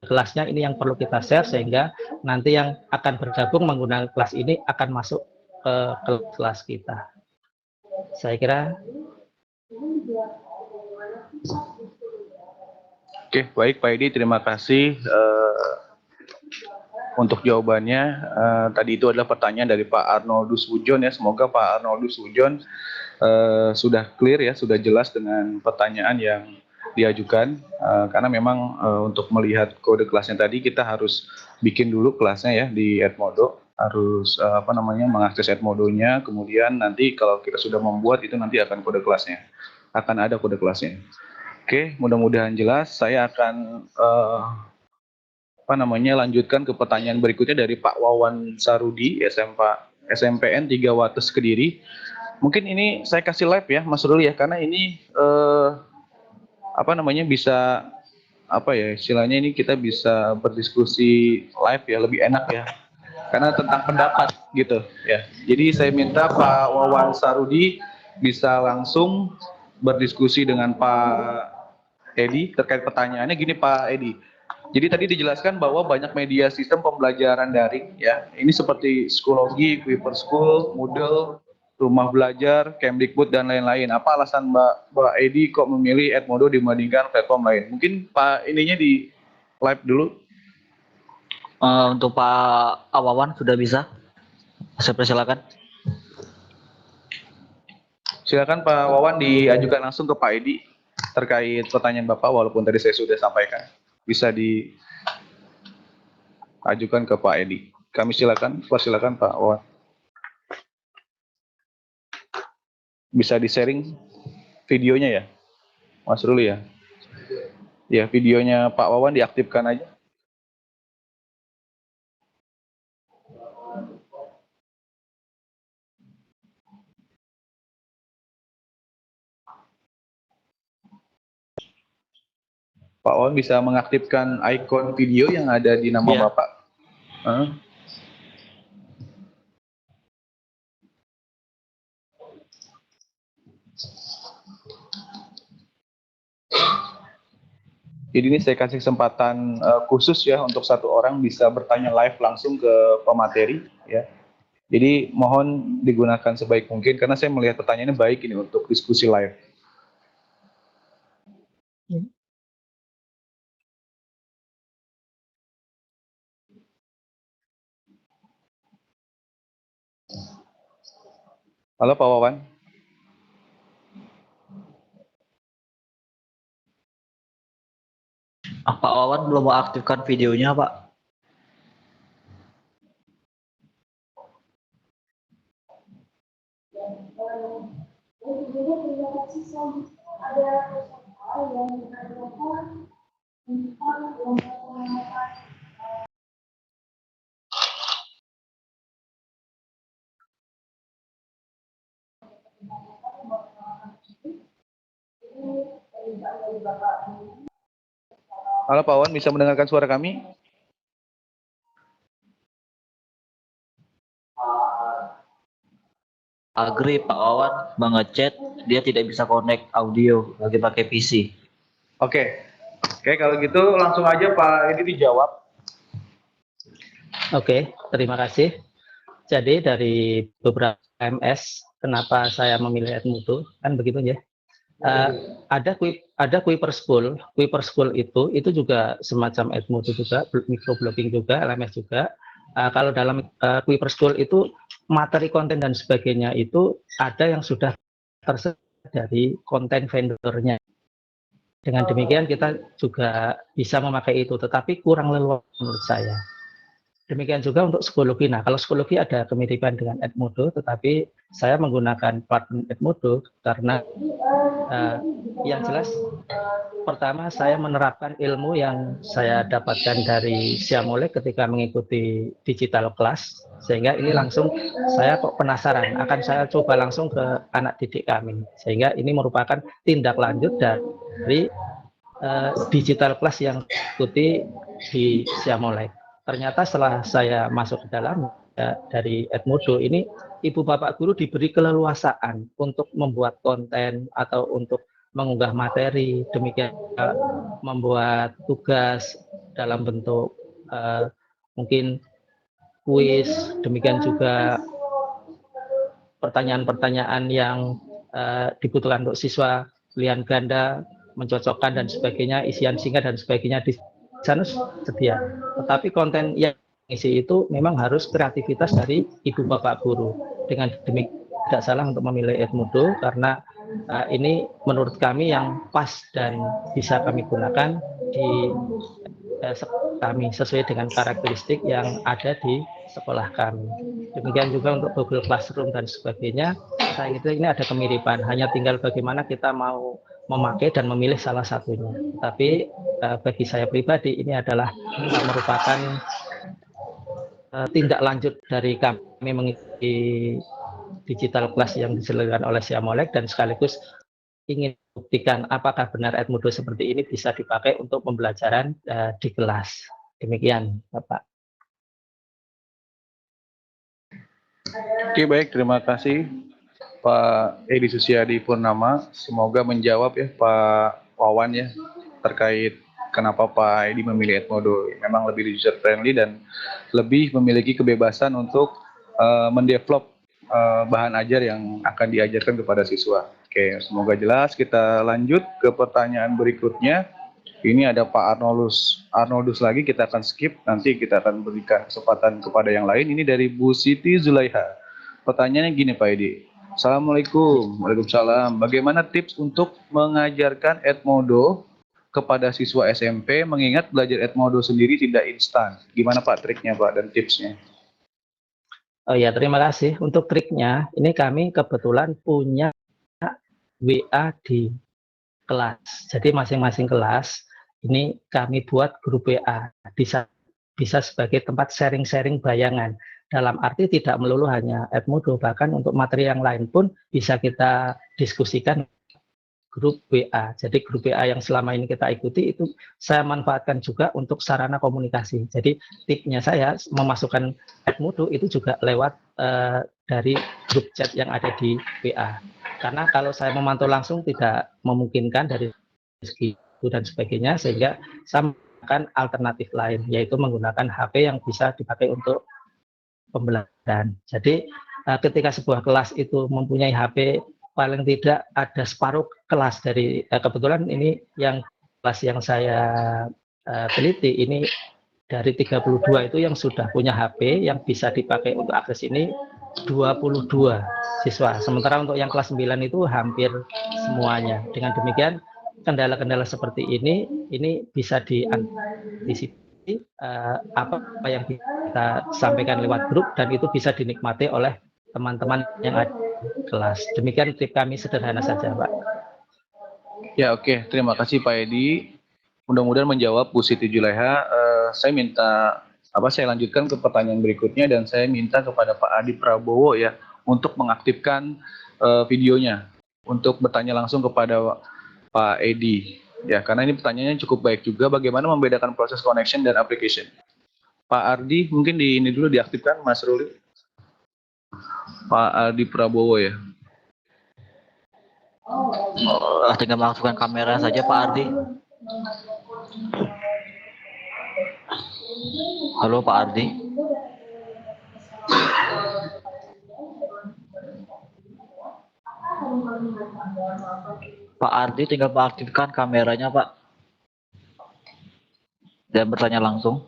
kelasnya, ini yang perlu kita share sehingga nanti yang akan bergabung menggunakan kelas ini akan masuk ke kelas kita. Saya kira. Oke, baik Pak Edi, terima kasih untuk jawabannya. Tadi itu adalah pertanyaan dari Pak Arnoldus Wujon ya. Semoga Pak Arnoldus Wujon sudah clear ya, sudah jelas dengan pertanyaan yang diajukan. Karena memang untuk melihat kode kelasnya tadi kita harus bikin dulu kelasnya ya di Edmodo. Harus mengakses Edmodo-nya. Kemudian nanti kalau kita sudah membuat itu nanti akan kode kelasnya. Akan ada kode kelasnya. Oke, mudah-mudahan jelas. Saya akan lanjutkan ke pertanyaan berikutnya dari Pak Wawan Sarudi, SMPN 3 Wates Kediri. Mungkin ini saya kasih live ya, Mas Ruli ya, karena ini bisa istilahnya ini kita bisa berdiskusi live ya, lebih enak ya. Karena tentang pendapat gitu ya. Jadi saya minta Pak Wawan Sarudi bisa langsung berdiskusi dengan Pak Edi terkait pertanyaannya. Gini Pak Edi, jadi tadi dijelaskan bahwa banyak media sistem pembelajaran daring ya. Ini seperti Schoology, Kuiper School, Moodle, Rumah Belajar, Kemdikbud dan lain-lain. Apa alasan Mbak Edi kok memilih Edmodo dibandingkan platform lain? Mungkin Pak ininya di live dulu. Untuk Pak Awawan sudah bisa? Saya persilakan. Silakan Pak Wawan diajukan langsung ke Pak Edi terkait pertanyaan Bapak, walaupun tadi saya sudah sampaikan. Bisa diajukan ke Pak Edi. Kami silakan Pak Wawan. Bisa di-sharing videonya ya, Mas Ruli ya? Ya, videonya Pak Wawan diaktifkan aja. Pak Wawan bisa mengaktifkan ikon video yang ada di nama Ya. Bapak. Jadi ini saya kasih kesempatan khusus ya untuk satu orang bisa bertanya live langsung ke pemateri ya. Jadi mohon digunakan sebaik mungkin karena saya melihat pertanyaannya baik ini untuk diskusi live. Halo Pak Wawan. Pak Wawan belum mengaktifkan videonya, Pak. Terima kasih selanjutnya ada peserta yang mengadakan tentang lomba pengamatan Halo Pak Wawan, bisa mendengarkan suara kami? Agree Pak Wawan mengechat dia tidak bisa connect audio lagi pakai PC. Oke, kalau gitu langsung aja Pak Edi dijawab. Oke, terima kasih. Jadi dari beberapa MS, kenapa saya memilih Edmodo, kan begitu ya? Ada Kuiper School. Kuiper School itu juga semacam Edmodo juga, microblogging juga, LMS juga. Kalau dalam Kuiper School itu materi konten dan sebagainya itu ada yang sudah tersedia dari konten vendornya. Dengan demikian kita juga bisa memakai itu, tetapi kurang leluasa menurut saya. Demikian juga untuk psikologi. Nah, kalau psikologi ada kemiripan dengan Edmodo, tetapi saya menggunakan platform Edmodo karena yang jelas pertama saya menerapkan ilmu yang saya dapatkan dari Siamolek ketika mengikuti digital class, sehingga ini langsung saya kok penasaran, akan saya coba langsung ke anak didik kami, sehingga ini merupakan tindak lanjut dari digital class yang ikuti di Siamolek. Ternyata setelah saya masuk ke dalam dari Edmodo ini, ibu bapak guru diberi keleluasaan untuk membuat konten atau untuk mengunggah materi, demikian membuat tugas dalam bentuk mungkin kuis, demikian juga pertanyaan-pertanyaan yang dibutuhkan untuk siswa pilihan ganda, mencocokkan dan sebagainya, isian singkat dan sebagainya di sana sedia. Tetapi konten yang isi itu memang harus kreativitas dari ibu bapak guru. Dengan demikian tidak salah untuk memilih Edmodo karena ini menurut kami yang pas dan bisa kami gunakan di kami sesuai dengan karakteristik yang ada di sekolah kami. Demikian juga untuk Google Classroom dan sebagainya. Saya kira ini ada kemiripan. Hanya tinggal bagaimana kita mau memakai dan memilih salah satunya. Tapi bagi saya pribadi ini adalah merupakan tindak lanjut dari kami mengikuti digital class yang diselenggarakan oleh Siamolek dan sekaligus ingin buktikan apakah benar Edmodo seperti ini bisa dipakai untuk pembelajaran di kelas. Demikian, Bapak. Oke, baik, terima kasih Pak Edi Susiadi Purnama. Semoga menjawab ya Pak Wawan ya terkait kenapa Pak Edi memilih Edmodo. Memang lebih user friendly dan lebih memiliki kebebasan untuk mendevelop bahan ajar yang akan diajarkan kepada siswa. Oke, semoga jelas. Kita lanjut ke pertanyaan berikutnya. Ini ada Pak Arnoldus lagi, kita akan skip, nanti kita akan berikan kesempatan kepada yang lain. Ini dari Bu Siti Zulaiha. Pertanyaannya gini Pak Edi. Assalamualaikum. Waalaikumsalam. Bagaimana tips untuk mengajarkan Edmodo kepada siswa SMP, mengingat belajar Edmodo sendiri tidak instan? Gimana Pak triknya Pak dan tipsnya? Oh ya, terima kasih. Untuk triknya, ini kami kebetulan punya WA di kelas. Jadi masing-masing kelas ini kami buat grup WA, bisa sebagai tempat sharing-sharing bayangan. Dalam arti tidak melulu hanya Edmodo, bahkan untuk materi yang lain pun bisa kita diskusikan grup WA. Jadi grup WA yang selama ini kita ikuti itu saya manfaatkan juga untuk sarana komunikasi. Jadi tipsnya saya memasukkan Edmodo itu juga lewat dari grup chat yang ada di WA. Karena kalau saya memantau langsung tidak memungkinkan dari segi dan sebagainya, sehingga saya menggunakan alternatif lain, yaitu menggunakan HP yang bisa dipakai untuk pembelajaran. Jadi ketika sebuah kelas itu mempunyai HP, paling tidak ada separuh kelas dari kebetulan ini yang kelas yang saya teliti ini dari 32 itu yang sudah punya HP yang bisa dipakai untuk akses ini 22 siswa. Sementara untuk yang kelas 9 itu hampir semuanya. Dengan demikian kendala-kendala seperti ini bisa diantisipasi apa yang kita sampaikan lewat grup, dan itu bisa dinikmati oleh teman-teman yang ada di kelas. Demikian tip kami, sederhana saja Pak. Ya oke, terima kasih Pak Edi. Mudah-mudahan menjawab Bu Siti Zulaiha. Saya lanjutkan ke pertanyaan berikutnya, dan saya minta kepada Pak Adi Prabowo ya untuk mengaktifkan videonya untuk bertanya langsung kepada Pak Edi ya, karena ini pertanyaannya cukup baik juga. Bagaimana membedakan proses connection dan application? Pak Ardi mungkin ini dulu diaktifkan, Mas Ruli. Pak Adi Prabowo ya. Tinggal mengaktifkan kamera saja Pak Ardi. Halo Pak Ardi. Pak Ardi tinggal mengaktifkan kameranya Pak, dan bertanya langsung.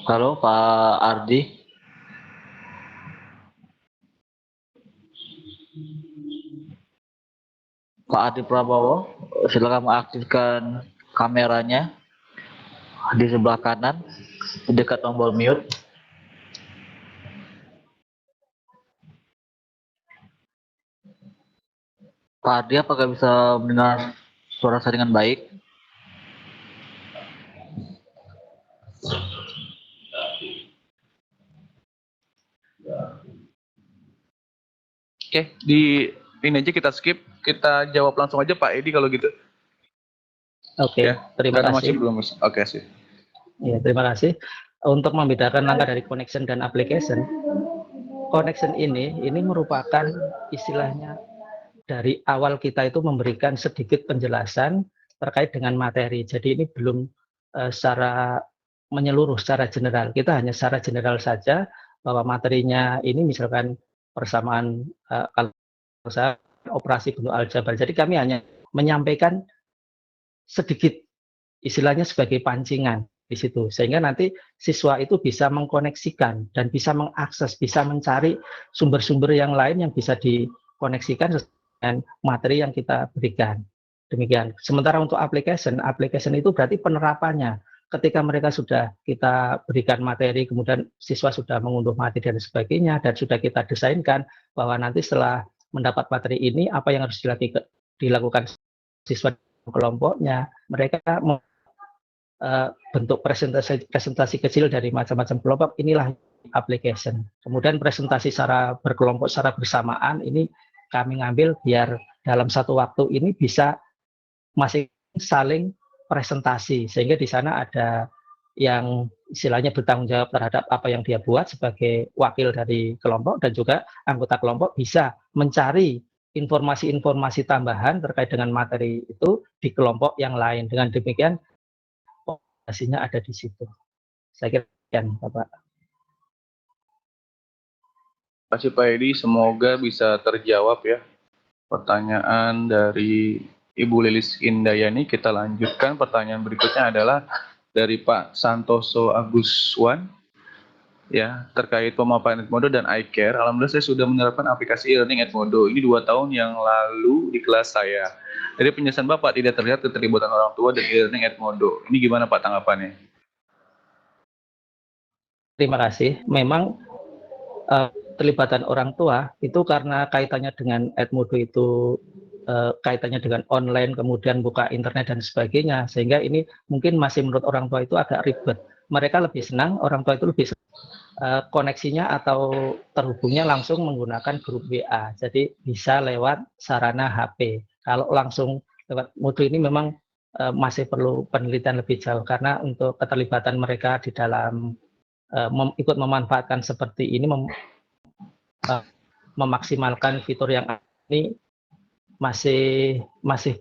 Halo Pak Ardi. Pak Adi Prabowo, silakan mengaktifkan kameranya di sebelah kanan, di dekat tombol mute. Pak Ardi, apakah bisa mendengar suara saya dengan baik? Oke, ini aja kita skip, kita jawab langsung aja Pak Edi kalau gitu. Oke, Ya, terima kasih. Masih belum, Mas. Oke sih. Ya, terima kasih. Untuk membedakan langkah dari connection dan application, connection ini merupakan istilahnya dari awal kita itu memberikan sedikit penjelasan terkait dengan materi. Jadi ini belum secara menyeluruh, secara general. Kita hanya secara general saja bahwa materinya ini misalkan persamaan kalau saya operasi bentuk aljabar. Jadi kami hanya menyampaikan sedikit istilahnya sebagai pancingan di situ, sehingga nanti siswa itu bisa mengkoneksikan dan bisa mengakses, bisa mencari sumber-sumber yang lain yang bisa dikoneksikan dengan materi yang kita berikan. Demikian. Sementara untuk application itu berarti penerapannya. Ketika mereka sudah kita berikan materi, kemudian siswa sudah mengunduh materi dan sebagainya, dan sudah kita desainkan bahwa nanti setelah mendapat materi ini, apa yang harus dilakukan siswa kelompoknya, mereka bentuk presentasi kecil dari macam-macam kelompok, inilah application. Kemudian presentasi secara berkelompok, secara bersamaan, ini kami ngambil biar dalam satu waktu ini bisa masing saling presentasi, sehingga di sana ada yang istilahnya bertanggung jawab terhadap apa yang dia buat sebagai wakil dari kelompok, dan juga anggota kelompok bisa mencari informasi-informasi tambahan terkait dengan materi itu di kelompok yang lain. Dengan demikian, hasilnya ada di situ. Saya kira demikian, Bapak. Terima kasih Pak Edi, semoga bisa terjawab ya pertanyaan dari Ibu Lilis Indayani. Kita lanjutkan, pertanyaan berikutnya adalah dari Pak Santoso Aguswan ya, terkait pemaparan Edmodo dan iCare. Alhamdulillah saya sudah menerapkan aplikasi e-learning Edmodo ini 2 tahun yang lalu di kelas saya. Dari penjelasan Bapak tidak terlihat keterlibatan orang tua dan e-learning Edmodo. Ini gimana Pak tanggapannya? Terima kasih. Memang terlibatan orang tua itu karena kaitannya dengan Edmodo itu kaitannya dengan online, kemudian buka internet dan sebagainya, sehingga ini mungkin masih menurut orang tua itu agak ribet. Mereka lebih senang, orang tua itu lebih senang, koneksinya atau terhubungnya langsung menggunakan grup WA, jadi bisa lewat sarana HP. Kalau langsung lewat Moodle ini memang masih perlu penelitian lebih jauh, karena untuk keterlibatan mereka di dalam ikut memanfaatkan seperti ini, memaksimalkan fitur yang ini masih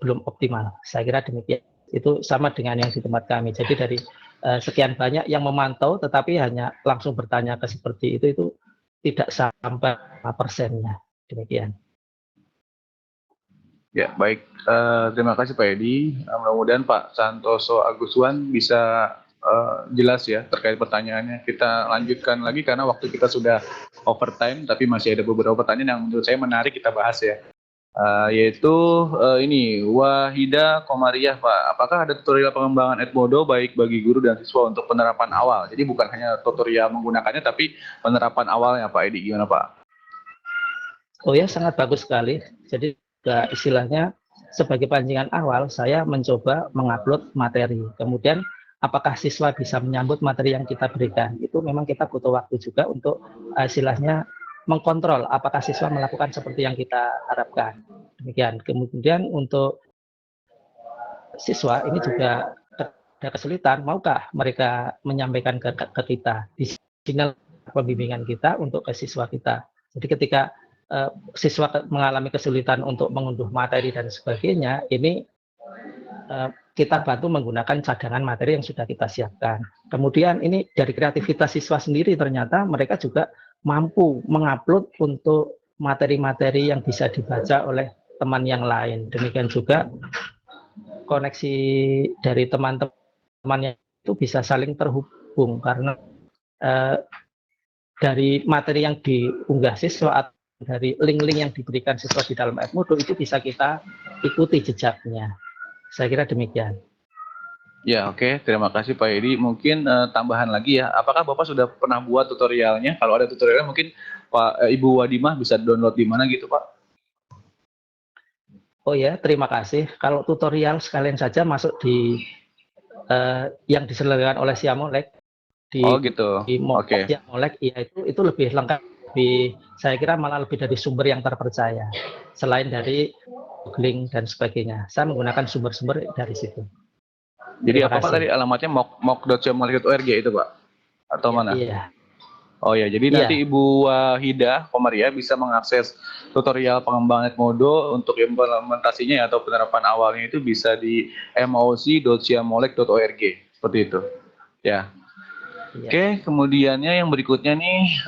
belum optimal. Saya kira demikian. Itu sama dengan yang di tempat kami. Jadi dari sekian banyak yang memantau, tetapi hanya langsung bertanya ke seperti itu tidak sampai 5%-nya. Demikian. Ya, baik. Terima kasih Pak Edi. Mudah-mudahan Pak Santoso Aguswan bisa jelas ya terkait pertanyaannya. Kita lanjutkan lagi karena waktu kita sudah overtime, tapi masih ada beberapa pertanyaan yang menurut saya menarik kita bahas ya. Yaitu ini Wahida Komariah Pak, apakah ada tutorial pengembangan Edmodo baik bagi guru dan siswa untuk penerapan awal? Jadi bukan hanya tutorial menggunakannya, tapi penerapan awalnya Pak Edi, gimana Pak? Oh ya, sangat bagus sekali. Jadi istilahnya sebagai pancingan awal saya mencoba mengupload materi. Kemudian apakah siswa bisa menyambut materi yang kita berikan? Itu memang kita butuh waktu juga untuk istilahnya mengkontrol apakah siswa melakukan seperti yang kita harapkan. Demikian. Kemudian untuk siswa ini juga ada kesulitan, maukah mereka menyampaikan ke kita? Di sini pembimbingan kita untuk ke siswa kita. Jadi ketika siswa mengalami kesulitan untuk mengunduh materi dan sebagainya, ini kita bantu menggunakan cadangan materi yang sudah kita siapkan. Kemudian ini dari kreativitas siswa sendiri, ternyata mereka juga mampu mengupload untuk materi-materi yang bisa dibaca oleh teman yang lain. Demikian juga koneksi dari teman-teman itu bisa saling terhubung, karena dari materi yang diunggah siswa atau dari link-link yang diberikan siswa di dalam Edmodo itu bisa kita ikuti jejaknya. Saya kira demikian. Ya, oke. Terima kasih Pak Edi. Mungkin tambahan lagi ya, apakah Bapak sudah pernah buat tutorialnya? Kalau ada tutorialnya mungkin Ibu Wadimah bisa download di mana gitu Pak? Oh ya, terima kasih. Kalau tutorial sekalian saja masuk di yang diselenggarakan oleh Siamolek di, gitu. Oke. Siamolek, ya itu lebih lengkap. Saya kira malah lebih dari sumber yang terpercaya. Selain dari googling dan sebagainya, saya menggunakan sumber-sumber dari situ. Jadi apa Pak tadi alamatnya mock.siamolek.org itu Pak? Atau mana? Iya. Oh ya, jadi nanti Ibu Wahida Komariah bisa mengakses tutorial pengembangan Edmodo untuk implementasinya atau penerapan awalnya itu bisa di moc.siamolek.org seperti itu. Ya. Oke, kemudiannya yang berikutnya nih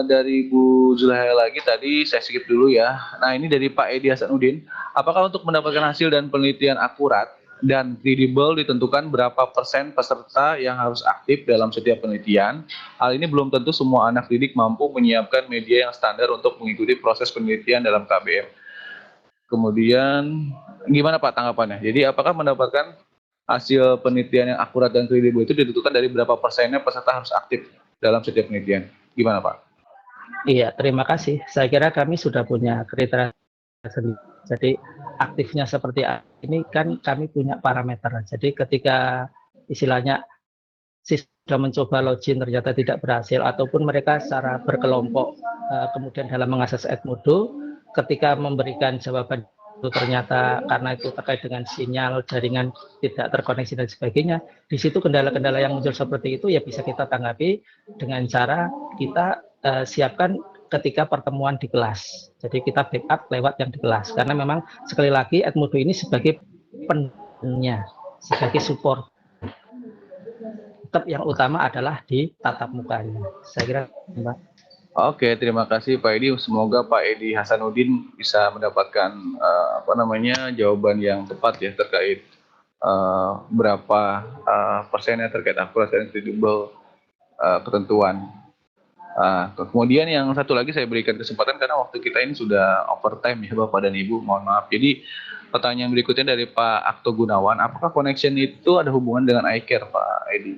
dari Bu Zulhail lagi, tadi saya skip dulu ya. Nah ini dari Pak Edi Hasanuddin, apakah untuk mendapatkan hasil dan penelitian akurat dan kredibel ditentukan berapa persen peserta yang harus aktif dalam setiap penelitian? Hal ini belum tentu semua anak didik mampu menyiapkan media yang standar untuk mengikuti proses penelitian dalam KBM. Kemudian gimana Pak tanggapannya? Jadi apakah mendapatkan hasil penelitian yang akurat dan kredibel itu ditentukan dari berapa persennya peserta harus aktif dalam setiap penelitian? Gimana Pak? Iya, terima kasih. Saya kira kami sudah punya kriteria sendiri. Jadi aktifnya seperti ini kan kami punya parameter. Jadi ketika istilahnya sudah mencoba login ternyata tidak berhasil, ataupun mereka secara berkelompok kemudian dalam mengakses Edmodo, ketika memberikan jawaban itu ternyata karena itu terkait dengan sinyal jaringan tidak terkoneksi dan sebagainya, di situ kendala-kendala yang muncul seperti itu ya bisa kita tanggapi dengan cara kita siapkan ketika pertemuan di kelas. Jadi kita backup lewat yang di kelas, karena memang sekali lagi Edmodo ini sebagai pennya, sebagai support. Tetap yang utama adalah di tatap mukanya. Saya kira, Mbak. Oke, terima kasih Pak Edi. Semoga Pak Edi Hasanuddin bisa mendapatkan jawaban yang tepat ya terkait berapa persennya terkait akurasi dan kredibel ketentuan. Kemudian yang satu lagi saya berikan kesempatan karena waktu kita ini sudah overtime ya Bapak dan Ibu, mohon maaf. Jadi pertanyaan berikutnya dari Pak Akto Gunawan, apakah connection itu ada hubungan dengan iCare Pak Edi?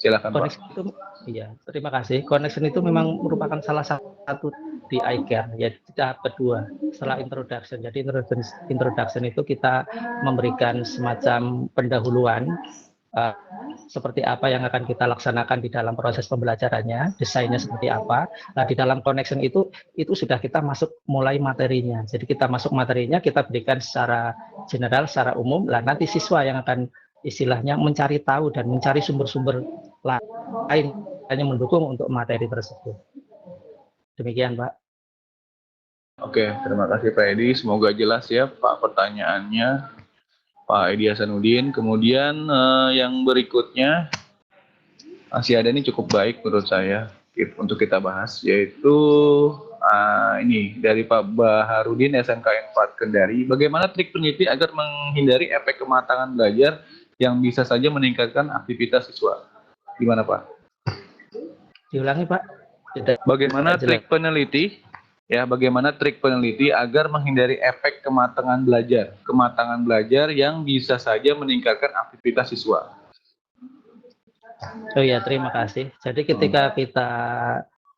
Silakan Connection Pak. itu, iya, terima kasih. Connection itu memang merupakan salah satu di iCare, ya tahap kedua setelah introduction. Jadi introduction itu kita memberikan semacam pendahuluan seperti apa yang akan kita laksanakan di dalam proses pembelajarannya, desainnya seperti apa. Nah, di dalam connection itu sudah kita masuk mulai materinya. Jadi kita masuk materinya, kita berikan secara general, secara umum. Lah nanti siswa yang akan istilahnya mencari tahu dan mencari sumber-sumber lain hanya mendukung untuk materi tersebut. Demikian, Pak. Oke, terima kasih Pak Edi. Semoga jelas ya Pak pertanyaannya Pak Edi Hasanuddin. Kemudian yang berikutnya masih ada ini cukup baik menurut saya untuk kita bahas, yaitu ini dari Pak Baharudin SMK 4 Kendari. Bagaimana trik peneliti agar menghindari efek kematangan belajar yang bisa saja meningkatkan aktivitas siswa? Gimana Pak? Diulangi Pak. Bagaimana trik peneliti? Ya, bagaimana trik peneliti agar menghindari efek kematangan belajar yang bisa saja meningkatkan aktivitas siswa? Oh ya, terima kasih. Jadi ketika kita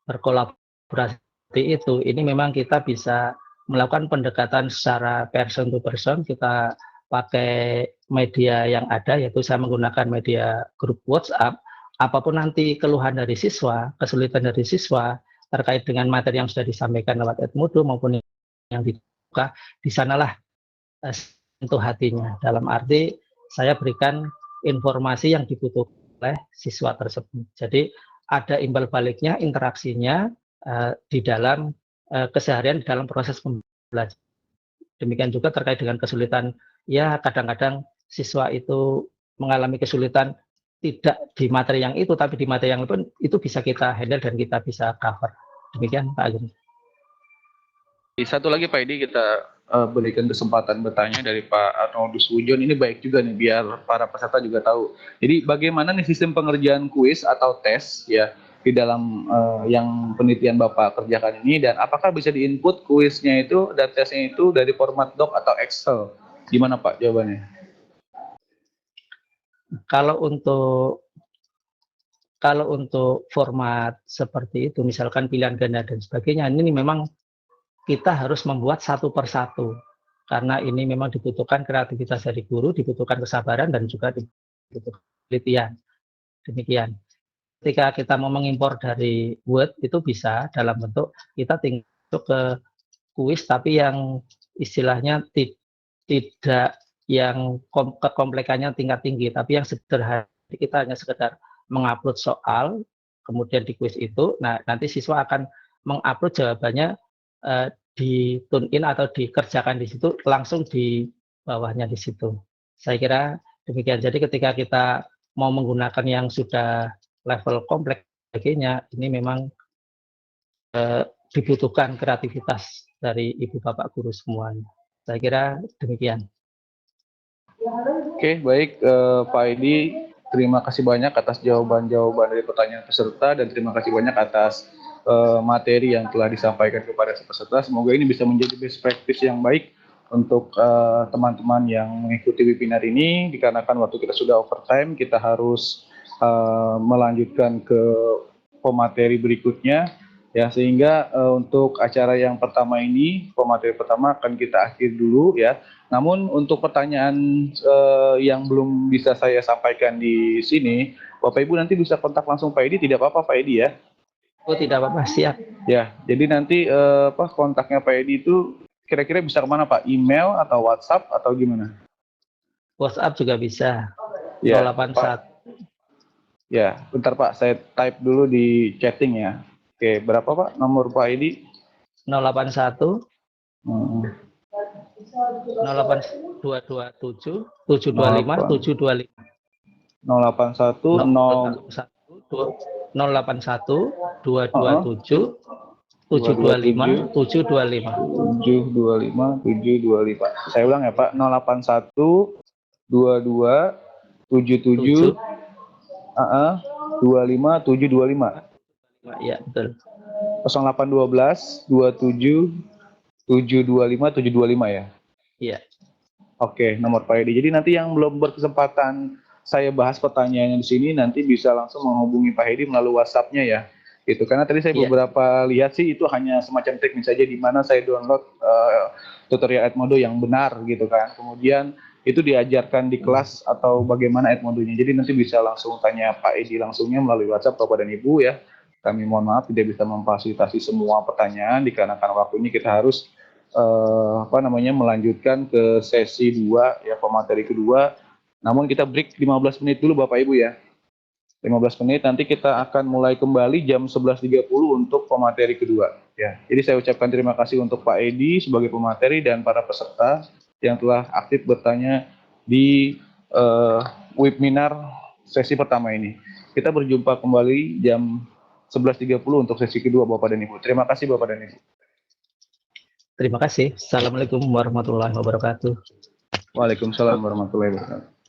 berkolaborasi itu, ini memang kita bisa melakukan pendekatan secara person to person. Kita pakai media yang ada, yaitu saya menggunakan media grup WhatsApp. Apapun nanti keluhan dari siswa, kesulitan dari siswa terkait dengan materi yang sudah disampaikan lewat Edmodo maupun yang dibuka, di sanalah sentuh hatinya. Dalam arti saya berikan informasi yang dibutuhkan oleh siswa tersebut. Jadi ada imbal baliknya, interaksinya di dalam keseharian dalam proses pembelajaran. Demikian juga terkait dengan kesulitan, ya kadang-kadang siswa itu mengalami kesulitan tidak di materi yang itu, tapi di materi yang lain itu bisa kita handle dan kita bisa cover. Demikian Pak Agung. Satu lagi Pak Edi, kita berikan kesempatan bertanya dari Pak Arnoldus Wujon. Ini baik juga nih biar para peserta juga tahu. Jadi bagaimana nih sistem pengerjaan kuis atau tes ya di dalam yang penelitian Bapak kerjakan ini, dan apakah bisa diinput kuisnya itu dan tesnya itu dari format doc atau Excel? Gimana Pak jawabannya? Kalau untuk format seperti itu, misalkan pilihan ganda dan sebagainya, ini memang kita harus membuat satu persatu. Karena ini memang dibutuhkan kreativitas dari guru, dibutuhkan kesabaran, dan juga dibutuhkan penelitian. Demikian. Ketika kita mau mengimpor dari Word, itu bisa dalam bentuk kita tinggal ke kuis, tapi yang istilahnya tidak yang kekomplekannya tingkat tinggi, tapi yang sederhana. Kita hanya sekedar mengupload soal, kemudian di kuis itu, nah nanti siswa akan mengupload jawabannya di tune in atau dikerjakan di situ, langsung di bawahnya di situ. Saya kira demikian. Jadi ketika kita mau menggunakan yang sudah level kompleks sebagainya, ini memang dibutuhkan kreativitas dari ibu bapak guru semuanya. Saya kira demikian. Oke, baik Pak Edi, terima kasih banyak atas jawaban-jawaban dari pertanyaan peserta, dan terima kasih banyak atas materi yang telah disampaikan kepada peserta. Semoga ini bisa menjadi best practice yang baik untuk teman-teman yang mengikuti webinar ini. Dikarenakan waktu kita sudah overtime, kita harus melanjutkan ke pemateri berikutnya. Ya, sehingga untuk acara yang pertama ini, pemateri pertama akan kita akhiri dulu ya. Namun untuk pertanyaan yang belum bisa saya sampaikan di sini, Bapak Ibu nanti bisa kontak langsung Pak Edi, tidak apa-apa Pak Edi ya? Oh tidak apa-apa, siap. Ya, jadi nanti kontaknya Pak Edi itu kira-kira bisa kemana Pak? Email atau WhatsApp atau gimana? WhatsApp juga bisa. Ya, 081 Pak. Ya, bentar Pak, saya type dulu di chatting ya. Oke, berapa Pak nomor Pak ID? 081 Hmm, 08227 725 725 081 0 081 227 725 725 725 725. Saya ulang ya Pak, 081 22 77 25 725. ya betul. 0812 27 725 725 ya. Iya. Oke, nomor Pak Edi. Jadi nanti yang belum berkesempatan saya bahas pertanyaannya di sini nanti bisa langsung menghubungi Pak Edi melalui WhatsApp-nya ya. Gitu. Karena tadi saya Iya. beberapa lihat sih itu hanya semacam teknis saja di mana saya download tutorial Edmodo yang benar gitu kan. Kemudian itu diajarkan di kelas atau bagaimana Edmodonya. Jadi nanti bisa langsung tanya Pak Edi langsungnya melalui WhatsApp Bapak dan Ibu ya. Kami mohon maaf tidak bisa memfasilitasi semua pertanyaan dikarenakan waktunya kita harus melanjutkan ke sesi 2 ya, pemateri kedua. Namun kita break 15 menit dulu Bapak Ibu ya. 15 menit nanti kita akan mulai kembali jam 11.30 untuk pemateri kedua ya. Jadi saya ucapkan terima kasih untuk Pak Edi sebagai pemateri dan para peserta yang telah aktif bertanya di webinar sesi pertama ini. Kita berjumpa kembali jam 11.30 untuk sesi kedua Bapak dan Ibu. Terima kasih Bapak dan Ibu. Terima kasih. Assalamualaikum warahmatullahi wabarakatuh. Waalaikumsalam warahmatullahi wabarakatuh.